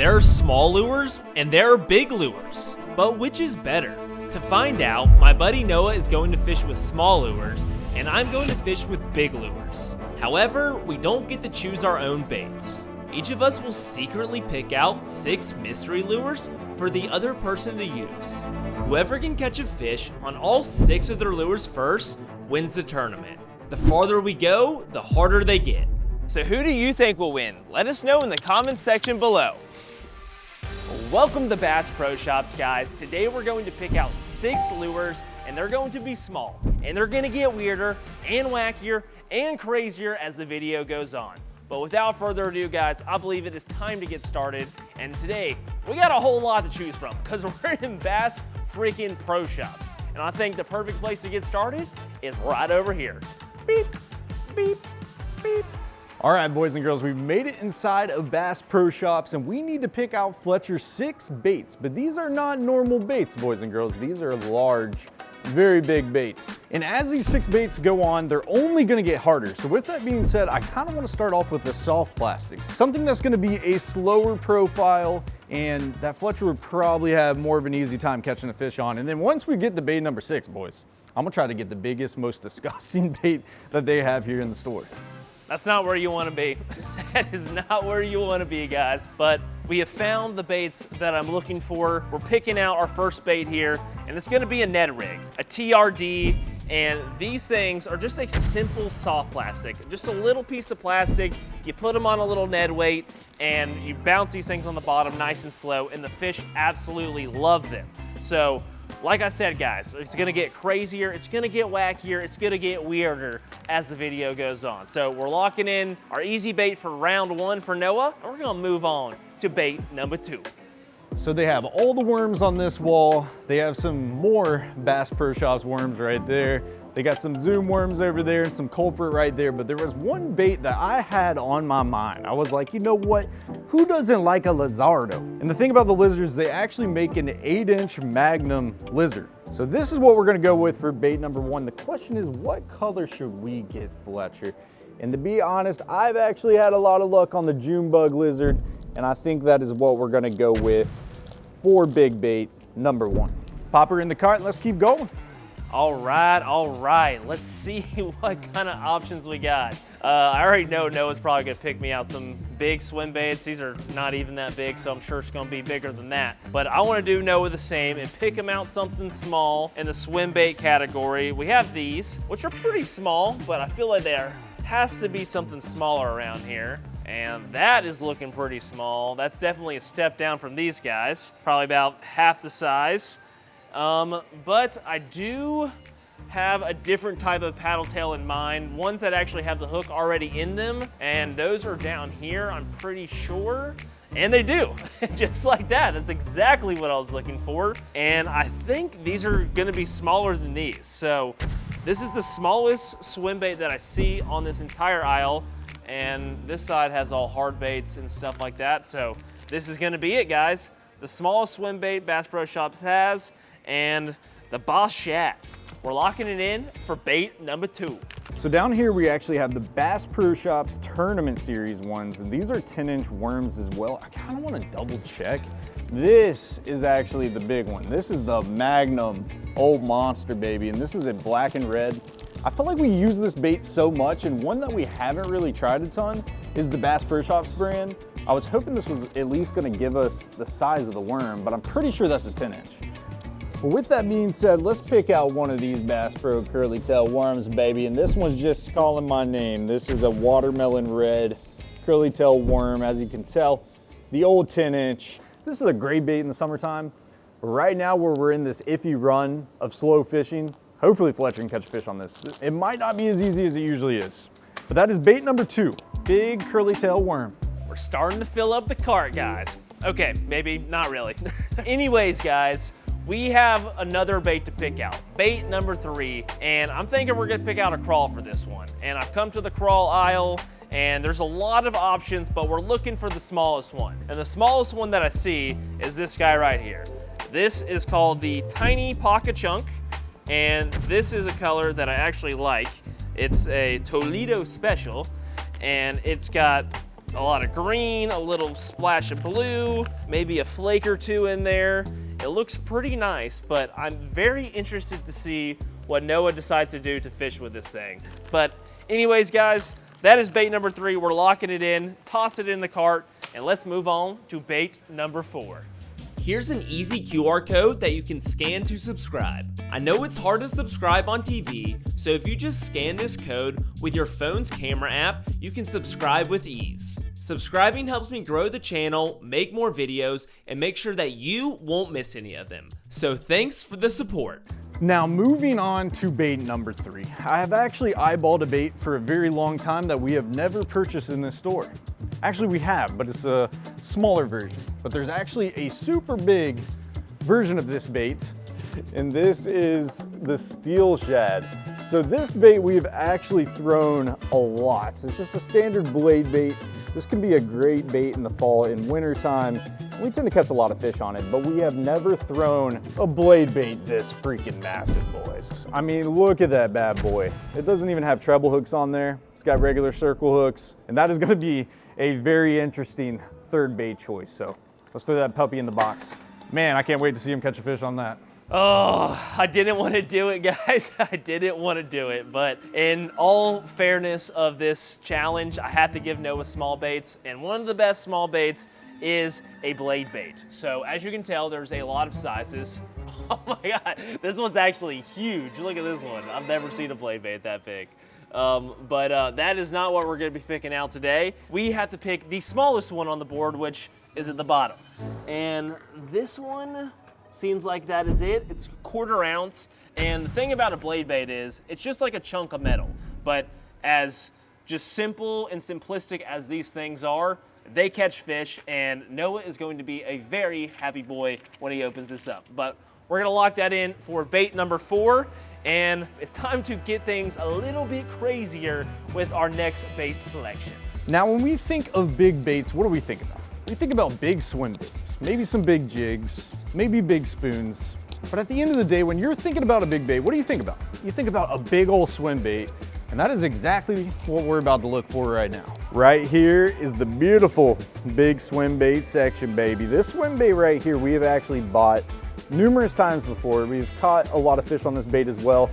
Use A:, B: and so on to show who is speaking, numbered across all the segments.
A: There are small lures and there are big lures, but which is better? To find out, my buddy Noah is going to fish with small lures and I'm going to fish with big lures. However, we don't get to choose our own baits. Each of us will secretly pick out 6 mystery lures for the other person to use. Whoever can catch a fish on all 6 of their lures first wins the tournament. The farther we go, the harder they get. So who do you think will win? Let us know in the comments section below. Welcome to Bass Pro Shops, guys. Today we're going to pick out 6 lures and they're going to be small and they're gonna get weirder and wackier and crazier as the video goes on. But without further ado, guys, I believe it is time to get started. And today, we got a whole lot to choose from because we're in Bass freaking Pro Shops. And I think the perfect place to get started is right over here. Beep, beep, beep.
B: All right, boys and girls, we've made it inside of Bass Pro Shops and we need to pick out Fletcher's 6 baits. But these are not normal baits, boys and girls. These are large, very big baits. And as these 6 baits go on, they're only gonna get harder. So with that being said, I kind of want to start off with the soft plastics, something that's gonna be a slower profile and that Fletcher would probably have more of an easy time catching a fish on. And then once we get to bait number 6, boys, I'm gonna try to get the biggest, most disgusting bait that they have here in the store.
A: That's not where you want to be. That is not where you want to be, guys. But we have found the baits that I'm looking for. We're picking out our first bait here, and it's going to be a Ned rig, a TRD, and these things are just a simple soft plastic, just a little piece of plastic. You put them on a little Ned weight, and you bounce these things on the bottom nice and slow, and the fish absolutely love them. So, like I said, guys, it's gonna get crazier, it's gonna get wackier, it's gonna get weirder as the video goes on. So we're locking in our easy bait for round 1 for Noah, and we're gonna move on to bait number 2.
B: So they have all the worms on this wall. They have some more Bass Pro Shops worms right there. They got some Zoom worms over there and some culprit right there, but there was one bait that I had on my mind. I was like, you know what? Who doesn't like a lizardo? And the thing about the lizards, they actually make an 8-inch Magnum lizard. So this is what we're gonna go with for bait number 1. The question is, what color should we get, Fletcher? And to be honest, I've actually had a lot of luck on the June bug lizard, and I think that is what we're gonna go with for big bait number 1. Pop her in the cart and let's keep going.
A: All right. Let's see what kind of options we got. I already know Noah's probably gonna pick me out some big swim baits. These are not even that big, so I'm sure it's gonna be bigger than that. But I wanna do Noah the same and pick him out something small in the swim bait category. We have these, which are pretty small, but I feel like there has to be something smaller around here. And that is looking pretty small. That's definitely a step down from these guys, probably about half the size. But I do have a different type of paddle tail in mind, ones that actually have the hook already in them, and those are down here, I'm pretty sure. And they do, just like that. That's exactly what I was looking for. And I think these are gonna be smaller than these. So this is the smallest swim bait that I see on this entire aisle. And this side has all hard baits and stuff like that. So this is gonna be it, guys. The smallest swim bait Bass Pro Shops has, and the Boss Shad. We're locking it in for bait number 2.
B: So down here we actually have the Bass Pro Shops Tournament Series ones, and these are 10-inch worms as well. I kind of want to double check. This is actually the big one. This is the Magnum Old Monster, baby, and this is in black and red. I feel like we use this bait so much, and one that we haven't really tried a ton is the Bass Pro Shops brand. I was hoping this was at least going to give us the size of the worm, but I'm pretty sure that's a 10-inch. But with that being said, let's pick out one of these Bass Pro curly tail worms, baby. And this one's just calling my name. This is a watermelon red curly tail worm. As you can tell, the old 10-inch. This is a great bait in the summertime. But right now, where we're in this iffy run of slow fishing, hopefully Fletcher can catch fish on this. It might not be as easy as it usually is. But that is bait number 2, big curly tail worm.
A: We're starting to fill up the cart, guys. Okay, maybe not really. Anyways, guys, we have another bait to pick out, bait number 3, and I'm thinking we're gonna pick out a crawl for this one. And I've come to the crawl aisle, and there's a lot of options, but we're looking for the smallest one. And the smallest one that I see is this guy right here. This is called the Tiny Pocket Chunk, and this is a color that I actually like. It's a Toledo Special, and it's got a lot of green, a little splash of blue, maybe a flake or two in there. It looks pretty nice, but I'm very interested to see what Noah decides to do to fish with this thing. But anyways, guys, that is bait number 3. We're locking it in, toss it in the cart, and let's move on to bait number 4.
C: Here's an easy QR code that you can scan to subscribe. I know it's hard to subscribe on TV, so if you just scan this code with your phone's camera app, you can subscribe with ease. Subscribing helps me grow the channel, make more videos, and make sure that you won't miss any of them. So thanks for the support.
B: Now moving on to bait number 3. I have actually eyeballed a bait for a very long time that we have never purchased in this store. Actually we have, but it's a smaller version. But there's actually a super big version of this bait, and this is the steel shad. So this bait we've actually thrown a lot. It's just a standard blade bait. This can be a great bait in the fall and winter time. We tend to catch a lot of fish on it, but we have never thrown a blade bait this freaking massive, boys. I mean, look at that bad boy. It doesn't even have treble hooks on there. It's got regular circle hooks, and that is gonna be a very interesting third bait choice. So let's throw that puppy in the box. Man, I can't wait to see him catch a fish on that.
A: Oh, I didn't want to do it, guys. I didn't want to do it, but in all fairness of this challenge, I have to give Noah small baits, and one of the best small baits is a blade bait. So as you can tell, there's a lot of sizes. Oh my God, this one's actually huge. Look at this one. I've never seen a blade bait that big. But that is not what we're gonna be picking out today. We have to pick the smallest one on the board, which is at the bottom. And this one seems like that is it. It's a 1/4 ounce. And the thing about a blade bait is it's just like a chunk of metal. But as just simple and simplistic as these things are, they catch fish, and Noah is going to be a very happy boy when he opens this up. But we're gonna lock that in for bait number 4, and it's time to get things a little bit crazier with our next bait selection.
B: Now, when we think of big baits, what do we think about? We think about big swim baits, maybe some big jigs, maybe big spoons. But at the end of the day, when you're thinking about a big bait, what do you think about? You think about a big old swim bait, and that is exactly what we're about to look for right now. Right here is the beautiful big swim bait section, baby. This swim bait right here, we have actually bought numerous times before. We've caught a lot of fish on this bait as well,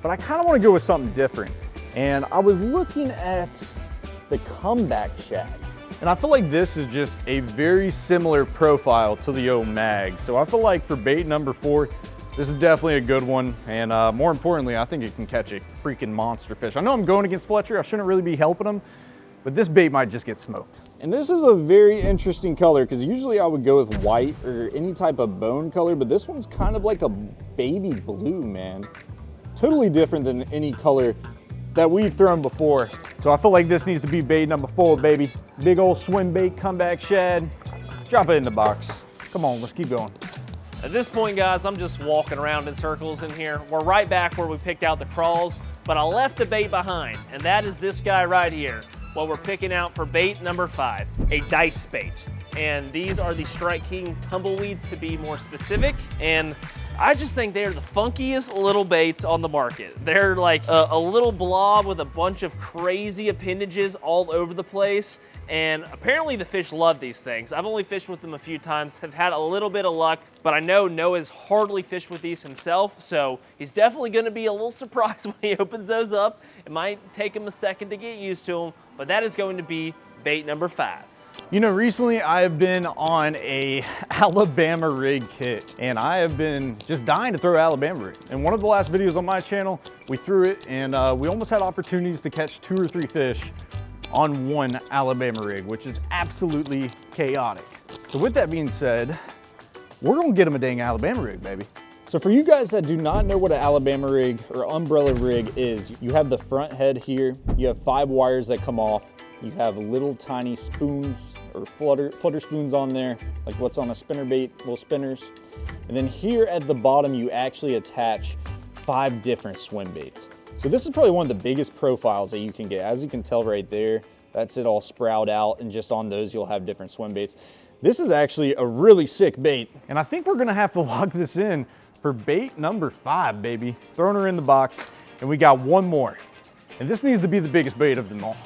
B: but I kind of want to go with something different. And I was looking at the comeback shad, and I feel like this is just a very similar profile to the old mag. So I feel like for bait number 4, this is definitely a good one, and more importantly, I think it can catch a freaking monster fish. I know I'm going against Fletcher, I shouldn't really be helping him, but this bait might just get smoked. And this is a very interesting color, because usually I would go with white or any type of bone color, but this one's kind of like a baby blue, man. Totally different than any color that we've thrown before. So I feel like this needs to be bait number 4, baby. Big old swim bait, comeback shad. Drop it in the box. Come on, let's keep going.
A: At this point, guys, I'm just walking around in circles in here. We're right back where we picked out the crawls, but I left a bait behind, and that is this guy right here. What we're picking out for bait number 5, a dice bait. And these are the Strike King Tumbleweeds, to be more specific. And I just think they're the funkiest little baits on the market. They're like a little blob with a bunch of crazy appendages all over the place. And apparently the fish love these things. I've only fished with them a few times, have had a little bit of luck, but I know Noah's hardly fished with these himself, so he's definitely gonna be a little surprised when he opens those up. It might take him a second to get used to them, but that is going to be bait number 5.
B: You know, recently I have been on a Alabama rig kit, and I have been just dying to throw Alabama rigs. In one of the last videos on my channel, we threw it, and we almost had opportunities to catch 2 or 3 fish on one Alabama rig, which is absolutely chaotic. So with that being said, we're gonna get them a dang Alabama rig, baby. So for you guys that do not know what an Alabama rig or umbrella rig is, you have the front head here, you have 5 wires that come off, you have little tiny spoons or flutter spoons on there, like what's on a spinnerbait, little spinners. And then here at the bottom, you actually attach 5 different swim baits. So this is probably one of the biggest profiles that you can get. As you can tell right there, that's it all sprout out, and just on those you'll have different swim baits. This is actually a really sick bait, and I think we're gonna have to lock this in for bait number 5, baby. Throwing her in the box, and we got one more. And this needs to be the biggest bait of them all.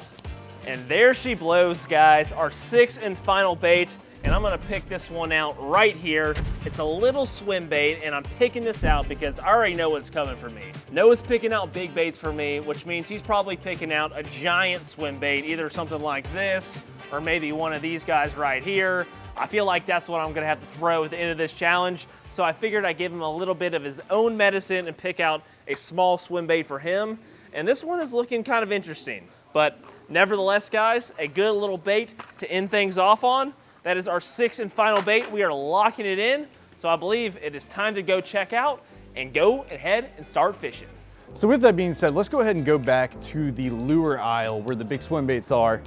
A: And there she blows, guys, our sixth and final bait. And I'm gonna pick this one out right here. It's a little swim bait, and I'm picking this out because I already know what's coming for me. Noah's picking out big baits for me, which means he's probably picking out a giant swim bait, either something like this, or maybe one of these guys right here. I feel like that's what I'm gonna have to throw at the end of this challenge. So I figured I'd give him a little bit of his own medicine and pick out a small swim bait for him. And this one is looking kind of interesting. But nevertheless, guys, a good little bait to end things off on. That is our sixth and final bait. We are locking it in. So I believe it is time to go check out and go ahead and start fishing.
B: So with that being said, let's go ahead and go back to the lure aisle where the big swim baits are,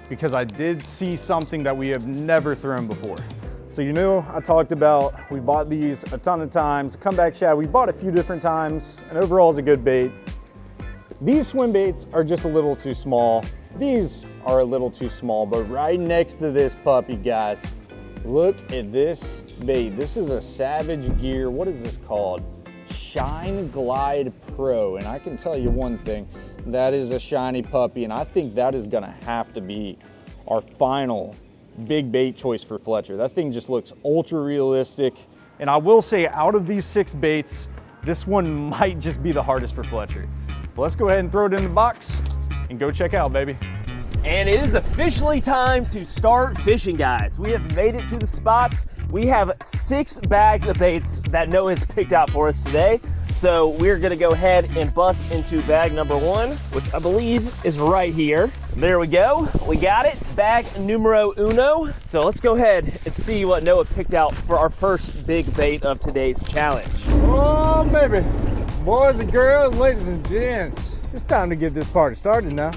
B: because I did see something that we have never thrown before. So you know, I talked about, we bought these a ton of times. Comeback shad, we bought a few different times, and overall is a good bait. These swim baits are just a little too small. These are a little too small, but right next to this puppy, guys, look at this bait. This is a Savage Gear, what is this called? Shine Glide Pro, and I can tell you one thing, that is a shiny puppy, and I think that is gonna have to be our final big bait choice for Fletcher. That thing just looks ultra realistic. And I will say, out of these 6 baits, this one might just be the hardest for Fletcher. But let's go ahead and throw it in the box and go check out, baby.
C: And it is officially time to start fishing, guys. We have made it to the spots. We have 6 bags of baits that Noah has picked out for us today. So we're gonna go ahead and bust into bag number 1, which I believe is right here. There we go, we got it. Bag numero uno. So let's go ahead and see what Noah picked out for our first big bait of today's challenge.
B: Oh, baby. Boys and girls, ladies and gents, it's time to get this party started now.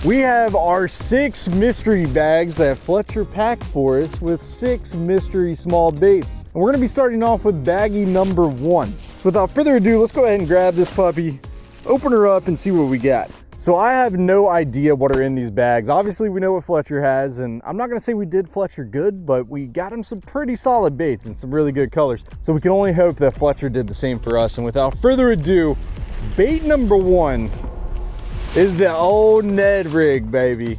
B: We have our 6 mystery bags that Fletcher packed for us with 6 mystery small baits. And we're gonna be starting off with baggie number 1. So without further ado, let's go ahead and grab this puppy, open her up and see what we got. So I have no idea what are in these bags. Obviously we know what Fletcher has, and I'm not gonna say we did Fletcher good, but we got him some pretty solid baits and some really good colors. So we can only hope that Fletcher did the same for us. And without further ado, bait number 1 is the old Ned rig, baby.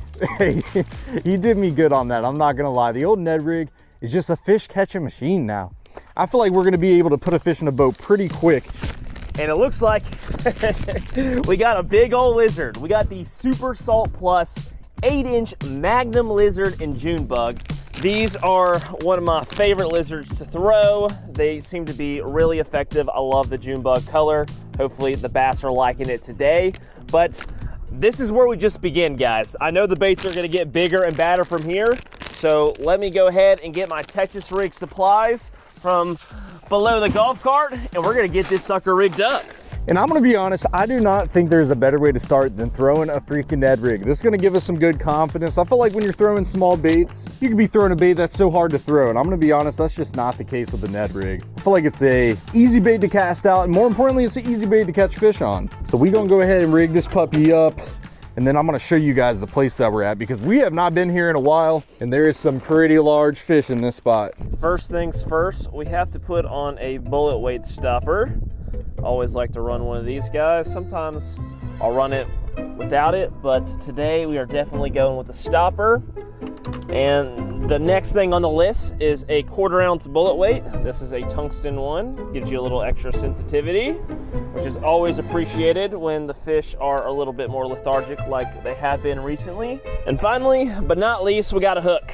B: He did me good on that, I'm not gonna lie. The old Ned rig is just a fish catching machine now. I feel like we're gonna be able to put a fish in a boat pretty quick.
C: And it looks like we got a big old lizard. We got the Super Salt Plus 8-inch Magnum Lizard and June Bug. These are one of my favorite lizards to throw. They seem to be really effective. I love the June Bug color. Hopefully the bass are liking it today. But this is where we just begin, guys. I know the baits are gonna get bigger and badder from here. So let me go ahead and get my Texas rig supplies from below the golf cart, and we're gonna get this sucker rigged up.
B: And I'm gonna be honest, I do not think there's a better way to start than throwing a freaking Ned rig. This is gonna give us some good confidence. I feel like when you're throwing small baits, you could be throwing a bait that's so hard to throw. And I'm gonna be honest, that's just not the case with the Ned rig. I feel like it's a easy bait to cast out, and more importantly, it's an easy bait to catch fish on. So we gonna go ahead and rig this puppy up, and then I'm gonna show you guys the place that we're at, because we have not been here in a while, and there is some pretty large fish in this spot.
A: First things first, we have to put on a bullet weight stopper. Always like to run one of these guys. Sometimes I'll run it without it, but today we are definitely going with the stopper. And the next thing on the list is a 1/4 ounce bullet weight. This is a tungsten one, gives you a little extra sensitivity, which is always appreciated when the fish are a little bit more lethargic like they have been recently. And finally, but not least, we got a hook.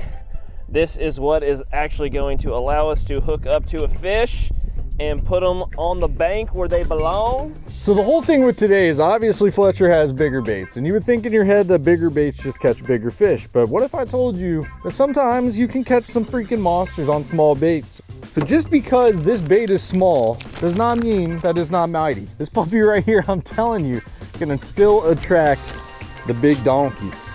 A: This is what is actually going to allow us to hook up to a fish and put them on the bank where they belong.
B: So the whole thing with today is obviously Fletcher has bigger baits, and you would think in your head that bigger baits just catch bigger fish. But what if I told you that sometimes you can catch some freaking monsters on small baits? So just because this bait is small does not mean that it's not mighty. This puppy right here, I'm telling you, can still attract the big donkeys.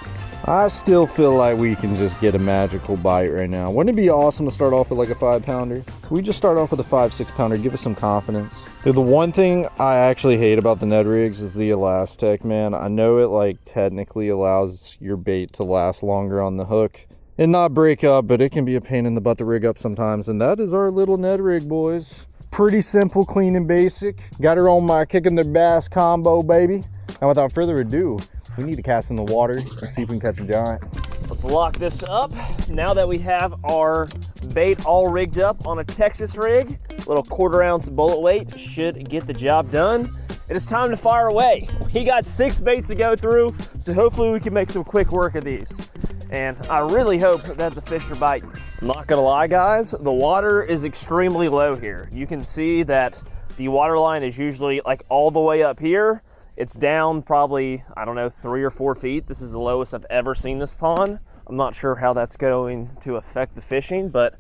B: I still feel like we can just get a magical bite right now. Wouldn't it be awesome to start off with like a 5-pounder? Can we just start off with a 5-6-pounder, give us some confidence? Dude, the one thing I actually hate about the Ned rigs is the Elastec, man. I know it like technically allows your bait to last longer on the hook and not break up, but it can be a pain in the butt to rig up sometimes. And that is our little Ned rig, boys. Pretty simple, clean and basic. Got her on my Kicking Their Bass combo, baby. And without further ado, We need to cast in the water and see if we can catch a giant.
A: Let's lock this up. Now that we have our bait all rigged up on a Texas rig, little 1/4 ounce bullet weight should get the job done. It is time to fire away. We got 6 baits to go through, so hopefully we can make some quick work of these. And I really hope that the fish are biting. I'm not gonna lie, guys, the water is extremely low here. You can see that the water line is usually like all the way up here. It's down probably, I don't know, 3 or 4 feet. This is the lowest I've ever seen this pond. I'm not sure how that's going to affect the fishing, but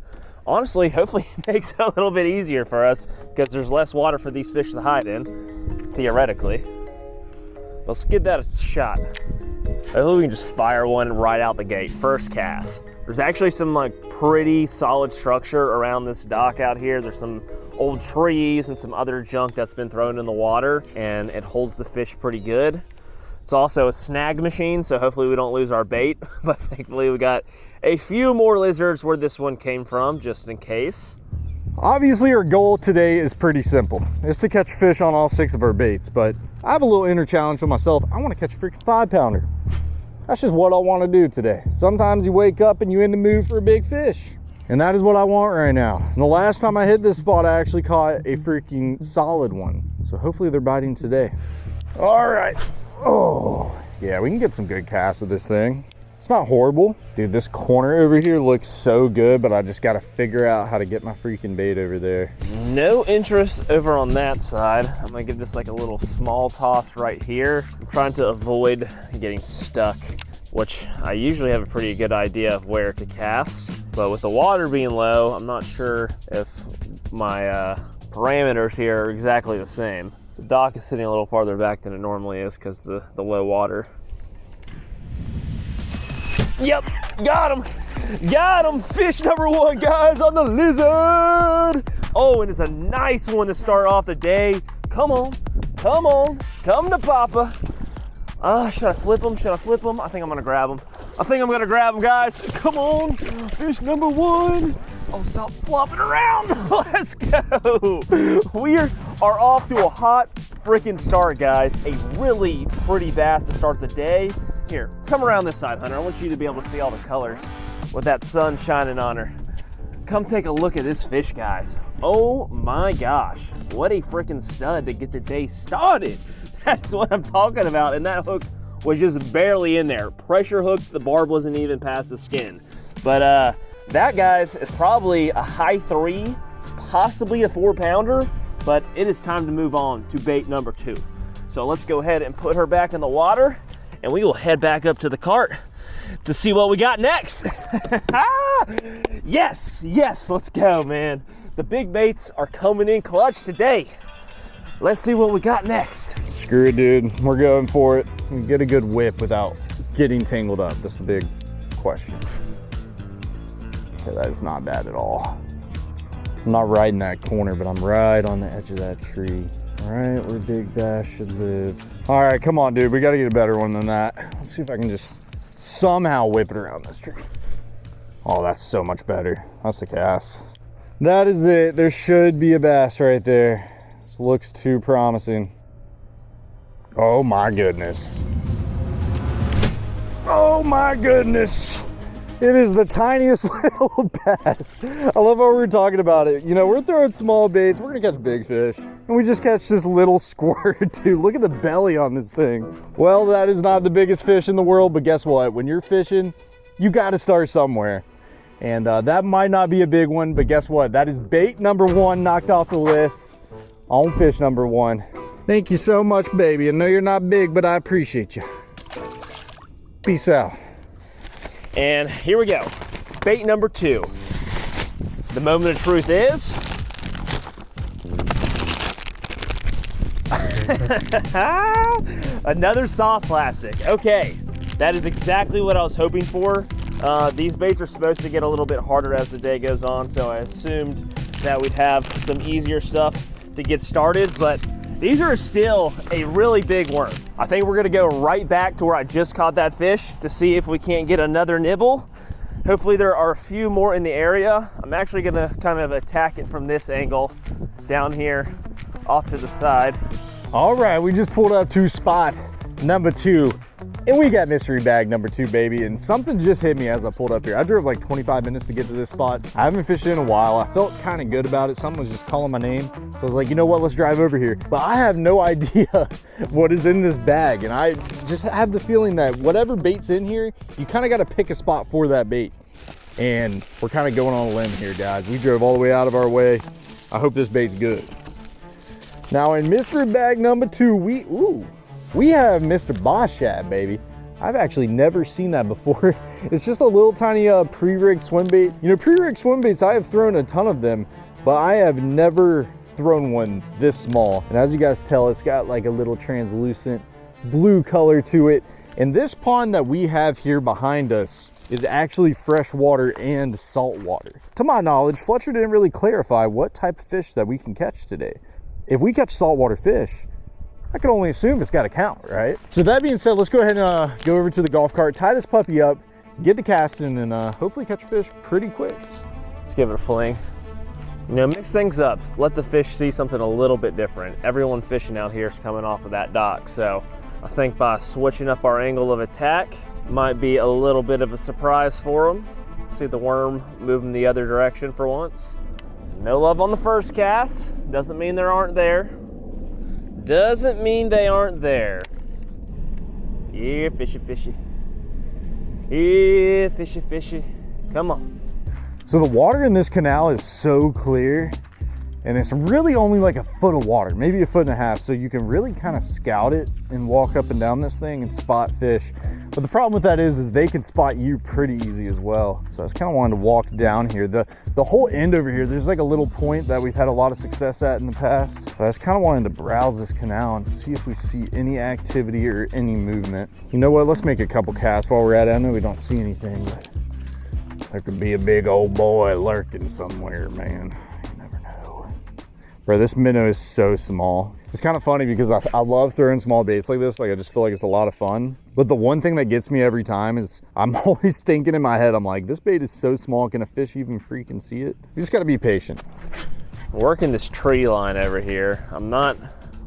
A: honestly, hopefully it makes it a little bit easier for us because there's less water for these fish to hide in, theoretically. Let's give that a shot. Hopefully we can just fire one right out the gate, first cast. There's actually some like pretty solid structure around this dock out here. There's some old trees and some other junk that's been thrown in the water, and it holds the fish pretty good. It's also a snag machine, so hopefully we don't lose our bait, but thankfully we got a few more lizards where this one came from, just in case.
B: Obviously our goal today is pretty simple. It's to catch fish on all 6 of our baits, but I have a little inner challenge for myself. I want to catch a freaking 5-pounder. That's just what I want to do today. Sometimes you wake up and you're in the mood for a big fish. And that is what I want right now. And the last time I hit this spot, I actually caught a freaking solid one. So hopefully they're biting today. All right. Oh, yeah, we can get some good casts of this thing. It's not horrible. Dude, this corner over here looks so good, but I just got to figure out how to get my freaking bait over there.
A: No interest over on that side. I'm gonna give this like a little small toss right here. I'm trying to avoid getting stuck, which I usually have a pretty good idea of where to cast. But with the water being low, I'm not sure if my parameters here are exactly the same. The dock is sitting a little farther back than it normally is because the low water. Yep, got him. Got him. Fish number 1, guys, on the lizard. Oh, and it's a nice one to start off the day. Come on, come on, come to Papa. Should I flip him? Should I flip him? I think I'm gonna grab him. I think I'm gonna grab him, guys. Come on, fish number 1. Oh, stop flopping around. Let's go. We are off to a hot freaking start, guys. A really pretty bass to start the day. Here, come around this side, Hunter. I want you to be able to see all the colors with that sun shining on her. Come take a look at this fish, guys. Oh my gosh, what a freaking stud to get the day started. That's what I'm talking about, and that hook was just barely in there. Pressure hooked, the barb wasn't even past the skin. But that, guys, is probably a high 3, possibly a 4-pounder, but it is time to move on to bait number 2. So let's go ahead and put her back in the water, and we will head back up to the cart to see what we got next. Yes, yes, let's go, man. The big baits are coming in clutch today. Let's see what we got next.
B: Screw it, dude. We're going for it. We can get a good whip without getting tangled up. That's a big question. Okay, that is not bad at all. I'm not right in that corner, but I'm right on the edge of that tree. All right, where big bass should live. All right, come on, dude. We got to get a better one than that. Let's see if I can just somehow whip it around this tree. Oh, that's so much better. That's the cast. That is it. There should be a bass right there. This looks too promising. Oh my goodness. Oh my goodness. It is the tiniest little bass. I love how we were talking about it. You know, we're throwing small baits. We're gonna catch big fish. And we just catch this little squirt, dude. Look at the belly on this thing. Well, that is not the biggest fish in the world, but guess what? When you're fishing, you gotta start somewhere. And that might not be a big one, but guess what? That is bait number 1 knocked off the list on fish number 1. Thank you so much, baby. I know you're not big, but I appreciate you. Peace out.
A: And here we go, bait number 2. The moment of truth is, another soft plastic. Okay, that is exactly what I was hoping for. These baits are supposed to get a little bit harder as the day goes on, so I assumed that we'd have some easier stuff to get started, but these are still a really big worm. I think we're gonna go right back to where I just caught that fish to see if we can't get another nibble. Hopefully there are a few more in the area. I'm actually gonna kind of attack it from this angle down here off to the side.
B: All right, we just pulled up to spot number 2 And we got mystery bag number 2, baby, and something just hit me as I pulled up here. I drove like 25 minutes to get to this spot. I haven't fished in a while. I felt kind of good about it. Someone was just calling my name. So I was like, you know what, let's drive over here. But I have no idea what is in this bag. And I just have the feeling that whatever bait's in here, you kind of got to pick a spot for that bait. And we're kind of going on a limb here, guys. We drove all the way out of our way. I hope this bait's good. Now in mystery bag number 2, we have Mr. Boss Shad, baby. I've actually never seen that before. It's just a little tiny pre-rig swim bait. You know, pre-rig swim baits, I have thrown a ton of them, but I have never thrown one this small. And as you guys tell, it's got like a little translucent blue color to it. And this pond that we have here behind us is actually fresh water and salt water. To my knowledge, Fletcher didn't really clarify what type of fish that we can catch today. If we catch saltwater fish, I can only assume it's got to count, right? So that being said, let's go ahead and go over to the golf cart, tie this puppy up, get to casting, and hopefully catch fish pretty quick.
A: Let's give it a fling. You know, mix things up. Let the fish see something a little bit different. Everyone fishing out here is coming off of that dock, so I think by switching up our angle of attack might be a little bit of a surprise for them. See the worm moving the other direction for once. No love on the first cast. Doesn't mean they aren't there. Doesn't mean they aren't there. Yeah, fishy, fishy. Yeah, fishy, fishy. Come on.
B: So the water in this canal is so clear, and it's really only like a foot of water, maybe a foot and a half, so you can really kind of scout it and walk up and down this thing and spot fish. But the problem with that is they can spot you pretty easy as well. So I was kind of wanting to walk down here. The whole end over here, there's like a little point that we've had a lot of success at in the past. But I was kind of wanting to browse this canal and see if we see any activity or any movement. You know what, let's make a couple casts while we're at it. I know we don't see anything, but there could be a big old boy lurking somewhere, man. You never know. Bro, this minnow is so small. It's kind of funny because I love throwing small baits like this. Like, I just feel like it's a lot of fun. But the one thing that gets me every time is I'm always thinking in my head, I'm like, this bait is so small, can a fish even freaking see it? You just gotta be patient.
A: Working this tree line over here. I'm not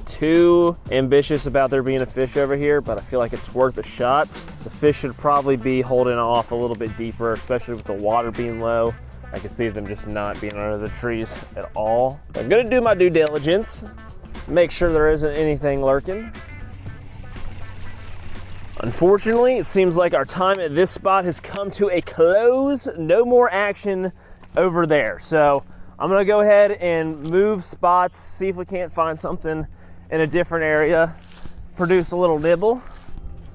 A: too ambitious about there being a fish over here, but I feel like it's worth a shot. The fish should probably be holding off a little bit deeper, especially with the water being low. I can see them just not being under the trees at all. I'm gonna do my due diligence, make sure there isn't anything lurking. Unfortunately, it seems like our time at this spot has come to a close. No more action over there. So I'm gonna go ahead and move spots, see if we can't find something in a different area, produce a little nibble.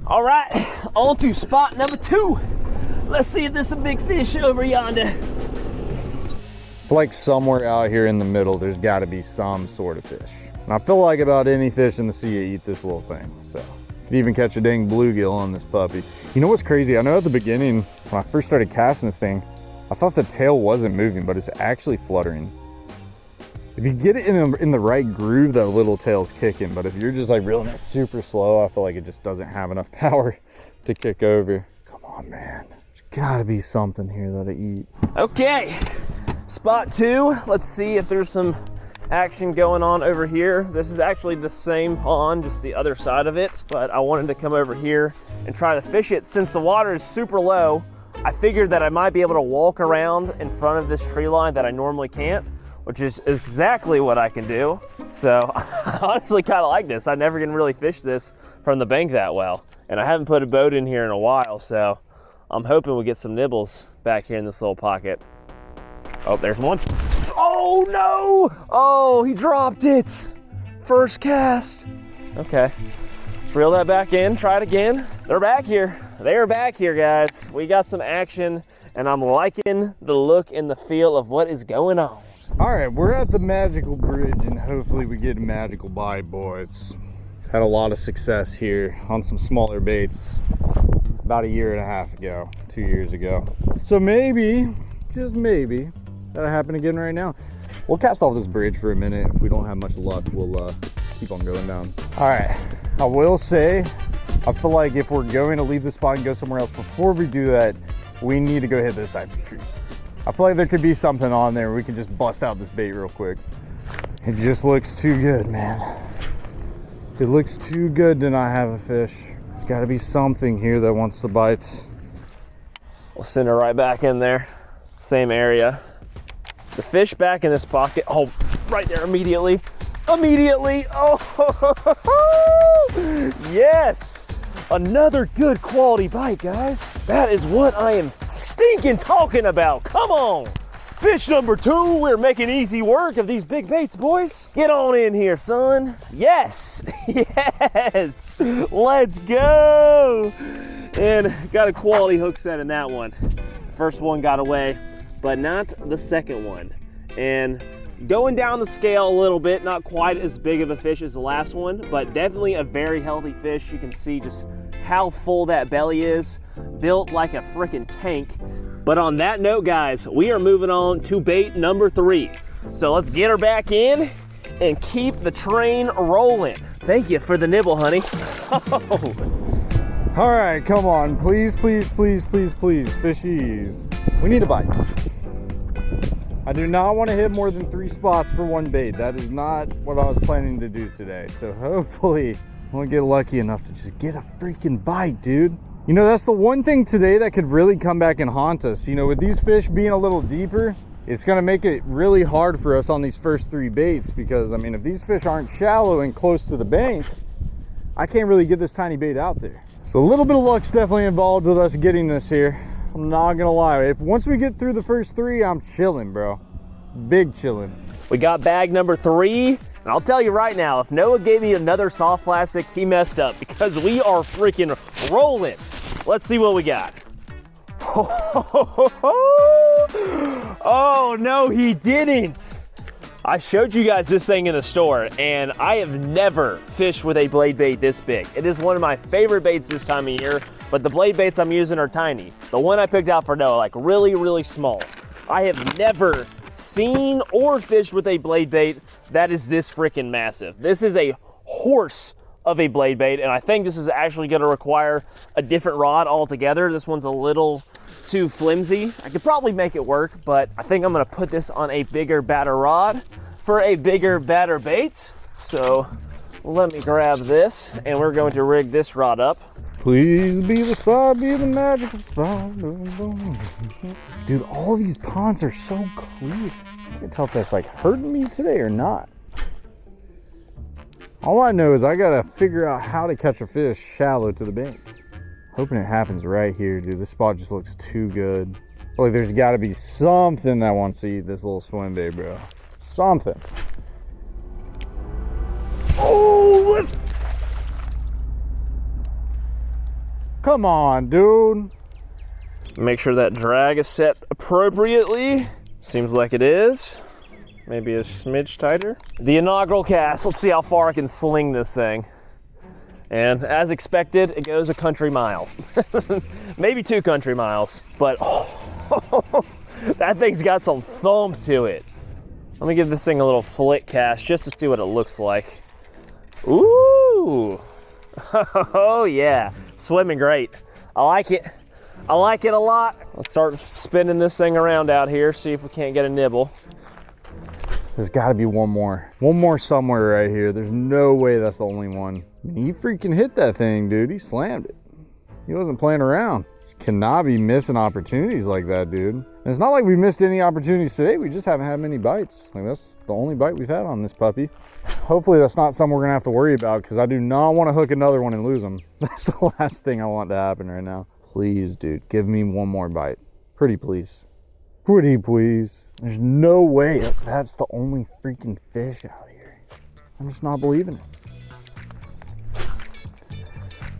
A: All right, on to spot number 2. Let's see if there's a big fish over yonder.
B: Like somewhere out here in the middle, there's gotta be some sort of fish. And I feel like about any fish in the sea eat this little thing, so. You even catch a dang bluegill on this puppy. You know what's crazy? I know at the beginning, when I first started casting this thing, I thought the tail wasn't moving, but it's actually fluttering. If you get it in the right groove, that little tail's kicking. But if you're just like reeling it super slow, I feel like it just doesn't have enough power to kick over. Come on, man. There's gotta be something here that I eat.
A: Okay, spot 2. Let's see if there's some action going on over here. This is actually the same pond, just the other side of it, but I wanted to come over here and try to fish it. Since the water is super low, I figured that I might be able to walk around in front of this tree line that I normally can't, which is exactly what I can do. So I honestly kind of like this. I never can really fish this from the bank that well, and I haven't put a boat in here in a while, so I'm hoping we get some nibbles back here in this little pocket. Oh, there's one. Oh no! Oh, he dropped it. First cast. Okay, let's reel that back in, try it again. They're back here. They're back here, guys. We got some action, and I'm liking the look and the feel of what is going on.
B: All right, we're at the magical bridge, and hopefully we get a magical bite, boys. Had a lot of success here on some smaller baits about 1.5 years ago, 2 years ago. So maybe, just maybe, that'll happen again right now. We'll cast off this bridge for a minute. If we don't have much luck, we'll keep on going down. All right, I will say, I feel like if we're going to leave the spot and go somewhere else, before we do that, we need to go hit those cypress trees. I feel like there could be something on there. We can just bust out this bait real quick. It just looks too good, man. It looks too good to not have a fish. There's got to be something here that wants to bite.
A: We'll send her right back in there. Same area. The fish back in this pocket. Oh, right there immediately. Immediately. Oh, yes. Another good quality bite, guys. That is what I am stinking talking about. Come on. Fish number 2. We're making easy work of these big baits, boys. Get on in here, son. Yes. Yes. Let's go. And got a quality hook set in that one. First one got away, but not the second one. And going down the scale a little bit, not quite as big of a fish as the last one, but definitely a very healthy fish. You can see just how full that belly is, built like a freaking tank. But on that note, guys, we are moving on to bait number 3. So let's get her back in and keep the train rolling. Thank you for the nibble, honey.
B: All right, come on, please, please, please, please, please, fishies. We need a bite. I do not want to hit more than 3 spots for one bait. That is not what I was planning to do today. So hopefully I'll get lucky enough to just get a freaking bite, dude. You know, that's the one thing today that could really come back and haunt us. You know, with these fish being a little deeper, it's gonna make it really hard for us on these first 3 baits because, I mean, if these fish aren't shallow and close to the bank, I can't really get this tiny bait out there. So a little bit of luck's definitely involved with us getting this here. I'm not gonna lie. Once we get through the first 3, I'm chilling, bro. Big chilling.
A: We got bag number 3. And I'll tell you right now, if Noah gave me another soft plastic, he messed up because we are freaking rolling. Let's see what we got. Oh, no, he didn't. I showed you guys this thing in the store, and I have never fished with a blade bait this big. It is one of my favorite baits this time of year, but the blade baits I'm using are tiny. The one I picked out for Noah, like really, really small. I have never seen or fished with a blade bait that is this freaking massive. This is a horse of a blade bait, and I think this is actually going to require a different rod altogether. This one's a little too flimsy. I could probably make it work, but I think I'm going to put this on a bigger, badder rod for a bigger, badder bait. So let me grab this, and we're going to rig this rod up.
B: Please be the spot, be the magical spot. Dude, all these ponds are so clear. I can't tell if that's like hurting me today or not. All I know is I gotta figure out how to catch a fish shallow to the bank. Hoping it happens right here, dude. This spot just looks too good. Like there's gotta be something that wants to eat this little swim bait, bro. Something. Oh, let's... Come on, dude.
A: Make sure that drag is set appropriately. Seems like it is. Maybe a smidge tighter. The inaugural cast. Let's see how far I can sling this thing. And as expected, it goes a country mile. Maybe 2 country miles, but oh, that thing's got some thump to it. Let me give this thing a little flick cast just to see what it looks like. Ooh. Oh yeah, swimming great. I like it. I like it a lot. Let's start spinning this thing around out here, see if we can't get a nibble.
B: There's gotta be one more somewhere right here. There's no way that's the only one. I mean, he freaking hit that thing, dude. He slammed it. He wasn't playing around. You cannot be missing opportunities like that, dude. And it's not like we missed any opportunities today. We just haven't had many bites. Like that's the only bite we've had on this puppy. Hopefully that's not something we're gonna have to worry about because I do not want to hook another one and lose them. That's the last thing I want to happen right now. Please, dude, give me one more bite. Pretty please. Pretty please. There's no way that's the only freaking fish out here. I'm just not believing it.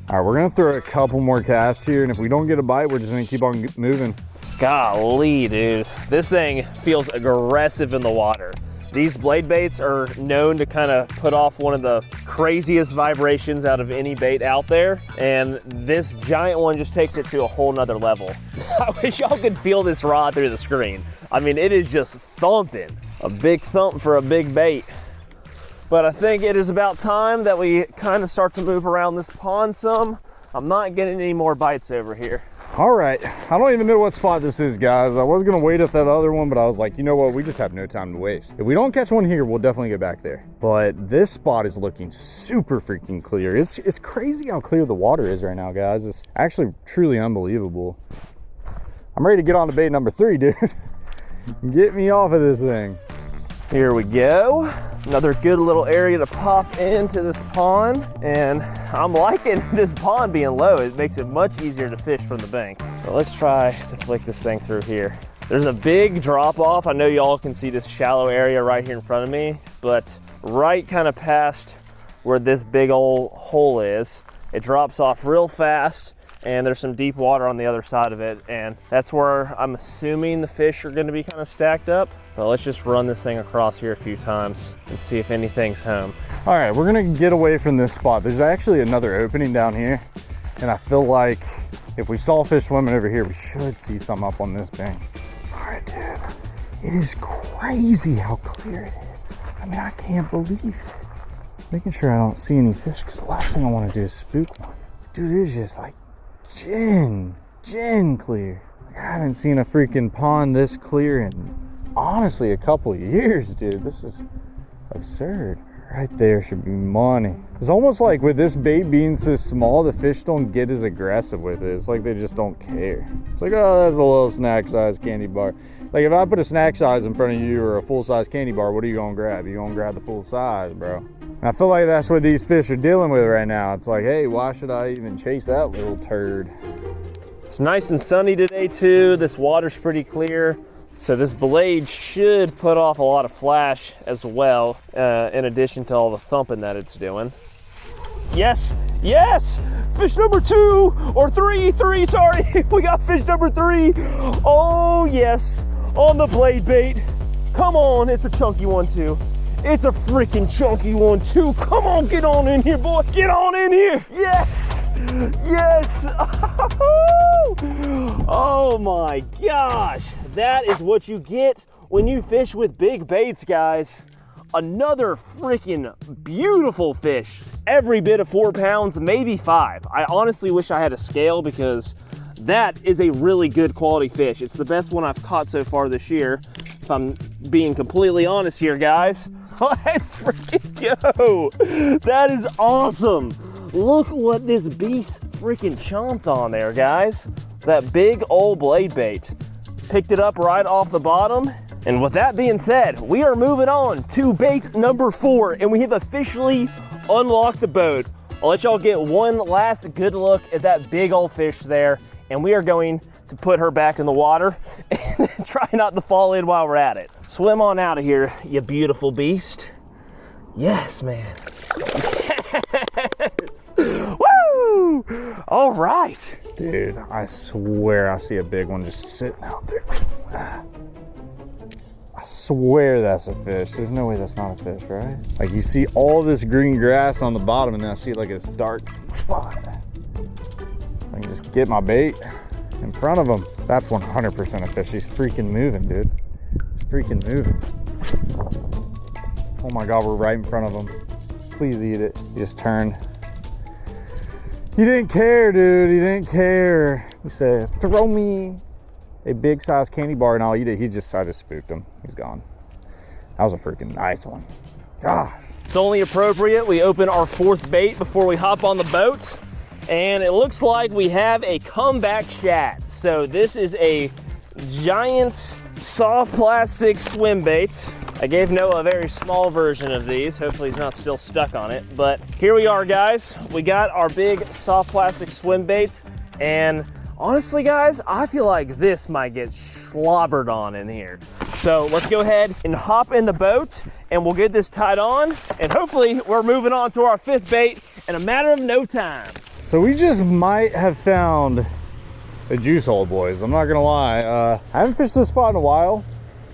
B: All right, we're gonna throw a couple more casts here, and if we don't get a bite, we're just gonna keep on moving.
A: Golly, dude. This thing feels aggressive in the water. These blade baits are known to kind of put off one of the craziest vibrations out of any bait out there, and this giant one just takes it to a whole nother level. I wish y'all could feel this rod through the screen. I mean, it is just thumping. A big thump for a big bait. But I think it is about time that we kind of start to move around this pond some. I'm not getting any more bites over here.
B: All right, I don't even know what spot this is, guys. I was gonna wait at that other one, but I was like, you know what? We just have no time to waste. If we don't catch one here, we'll definitely get back there. But this spot is looking super freaking clear. It's crazy how clear the water is right now, guys. It's actually truly unbelievable. I'm ready to get on to bait number 3, dude. Get me off of this thing.
A: Here we go. Another good little area to pop into this pond. And I'm liking this pond being low. It makes it much easier to fish from the bank. But let's try to flick this thing through here. There's a big drop off. I know y'all can see this shallow area right here in front of me, but right kind of past where this big old hole is, it drops off real fast. And there's some deep water on the other side of it, and that's where I'm assuming the fish are gonna be kind of stacked up. But let's just run this thing across here a few times and see if anything's home.
B: All right, we're gonna get away from this spot. There's actually another opening down here, and I feel like if we saw fish swimming over here, we should see some up on this bank. All right, dude, it is crazy how clear it is. I mean, I can't believe it. Making sure I don't see any fish, because the last thing I wanna do is spook one. Dude, it is just like gin clear. I haven't seen a freaking pond this clear in honestly a couple of years, dude. This is absurd. Right there should be money. It's almost like with this bait being so small, the fish don't get as aggressive with it. It's like they just don't care. It's like, oh, that's a little snack size candy bar. Like if I put a snack size in front of you or a full size candy bar, what are you gonna grab? You're gonna grab the full size, bro. And I feel like that's what these fish are dealing with right now. It's like, hey, why should I even chase that little turd?
A: It's nice and sunny today too. This water's pretty clear. So this blade should put off a lot of flash as well, in addition to all the thumping that it's doing. Yes, yes! Fish number 2 or 3, sorry. We got fish number 3. Oh yes, on the blade bait. Come on, it's a chunky one too. It's a freaking chunky one too. Come on, get on in here, boy. Get on in here. Yes, yes. Oh my gosh. That is what you get when you fish with big baits, guys. Another freaking beautiful fish. Every bit of 4 pounds, maybe 5. I honestly wish I had a scale because that is a really good quality fish. It's the best one I've caught so far this year, if I'm being completely honest here, guys. Let's freaking go. That is awesome. Look what this beast freaking chomped on there, guys. That big old blade bait. Picked it up right off the bottom. And with that being said, we are moving on to bait number 4, and we have officially unlocked the boat. I'll let y'all get one last good look at that big old fish there, and we are going to put her back in the water and try not to fall in while we're at it. Swim on out of here, you beautiful beast. Yes, man. Yes. Woo! All right.
B: Dude, I swear I see a big one just sitting out there. I swear that's a fish. There's no way that's not a fish, right? Like you see all this green grass on the bottom and then I see like this dark spot. I can just get my bait in front of him. That's 100% a fish. He's freaking moving, dude. He's freaking moving. Oh my God, we're right in front of him. Please eat it. He just turned. He didn't care, dude. He didn't care. He said, throw me a big size candy bar and I'll eat it. I just spooked him. He's gone. That was a freaking nice one. Gosh.
A: It's only appropriate we open our 4th bait before we hop on the boat. And it looks like we have a comeback shad. So this is a giant soft plastic swim bait. I gave Noah a very small version of these. Hopefully he's not still stuck on it. But here we are, guys. We got our big soft plastic swim bait. And honestly, guys, I feel like this might get slobbered on in here. So let's go ahead and hop in the boat and we'll get this tied on. And hopefully we're moving on to our 5th bait in a matter of no time.
B: So we just might have found a juice hole, boys. I'm not gonna lie. I haven't fished this spot in a while.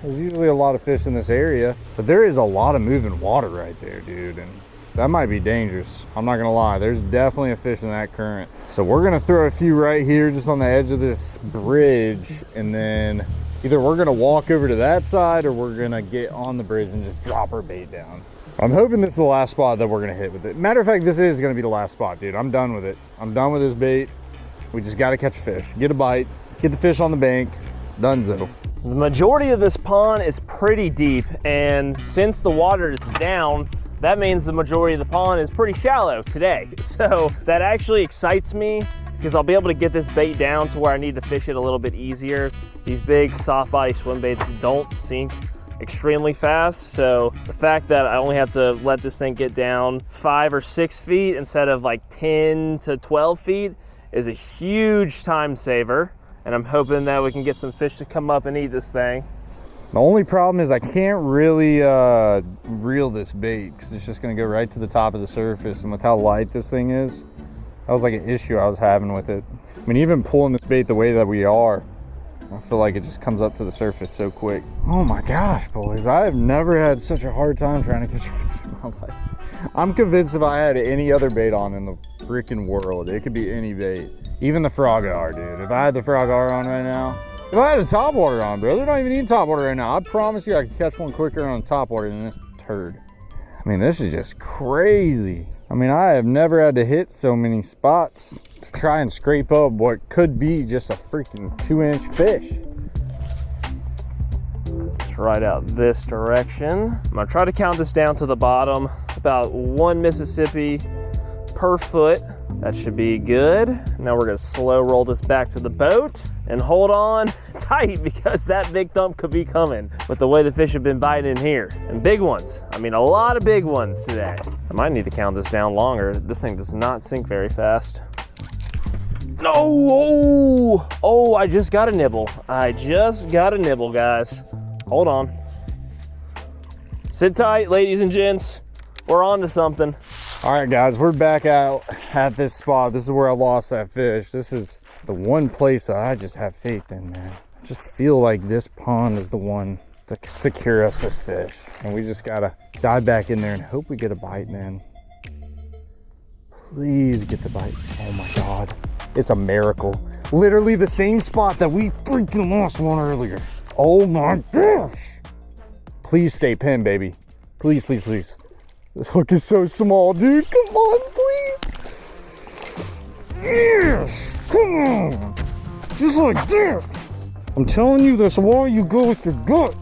B: There's usually a lot of fish in this area, but there is a lot of moving water right there, dude. And that might be dangerous. I'm not gonna lie. There's definitely a fish in that current. So we're gonna throw a few right here just on the edge of this bridge. And then either we're gonna walk over to that side or we're gonna get on the bridge and just drop our bait down. I'm hoping this is the last spot that we're gonna hit with it. Matter of fact, this is gonna be the last spot, dude. I'm done with it. I'm done with this bait. We just got to catch a fish, get a bite, get the fish on the bank, donezo.
A: The majority of this pond is pretty deep, and since the water is down, that means the majority of the pond is pretty shallow today. So that actually excites me because I'll be able to get this bait down to where I need to fish it a little bit easier. These big soft body swim baits don't sink extremely fast, so the fact that I only have to let this thing get down 5 or 6 feet instead of like 10 to 12 feet is a huge time saver, and I'm hoping that we can get some fish to come up and eat this thing.
B: The only problem is I can't really reel this bait because it's just going to go right to the top of the surface, and with how light this thing is, that was like an issue I was having with it. I mean, even pulling this bait the way that we are, I feel like it just comes up to the surface so quick. Oh my gosh, boys, I have never had such a hard time trying to catch a fish in my life. I'm convinced if I had any other bait on in the freaking world, it could be any bait. Even the frog R, dude. If I had the frog R on right now, if I had a topwater on, bro, they don't even need topwater right now. I promise you I could catch one quicker on topwater than this turd. I mean, this is just crazy. I mean, I have never had to hit so many spots to try and scrape up what could be just a freaking 2-inch fish.
A: Let's ride out this direction. I'm gonna try to count this down to the bottom, about 1 Mississippi per foot. That should be good. Now we're gonna slow roll this back to the boat and hold on tight because that big thump could be coming with the way the fish have been biting in here. And big ones. I mean, a lot of big ones today. I might need to count this down longer. This thing does not sink very fast. No, oh, I just got a nibble. I just got a nibble, guys. Hold on. Sit tight, ladies and gents. We're on to something.
B: All right, guys, we're back out at this spot. This is where I lost that fish. This is the one place that I just have faith in, man. I just feel like this pond is the one to secure us this fish. And we just gotta dive back in there and hope we get a bite, man. Please get the bite. Oh my God, it's a miracle. Literally the same spot that we freaking lost one earlier. Oh my gosh. Please stay pinned, baby. Please, please, please. This hook is so small, dude. Come on, please. Yes, come on. Just like that. I'm telling you, that's why you go with your gut.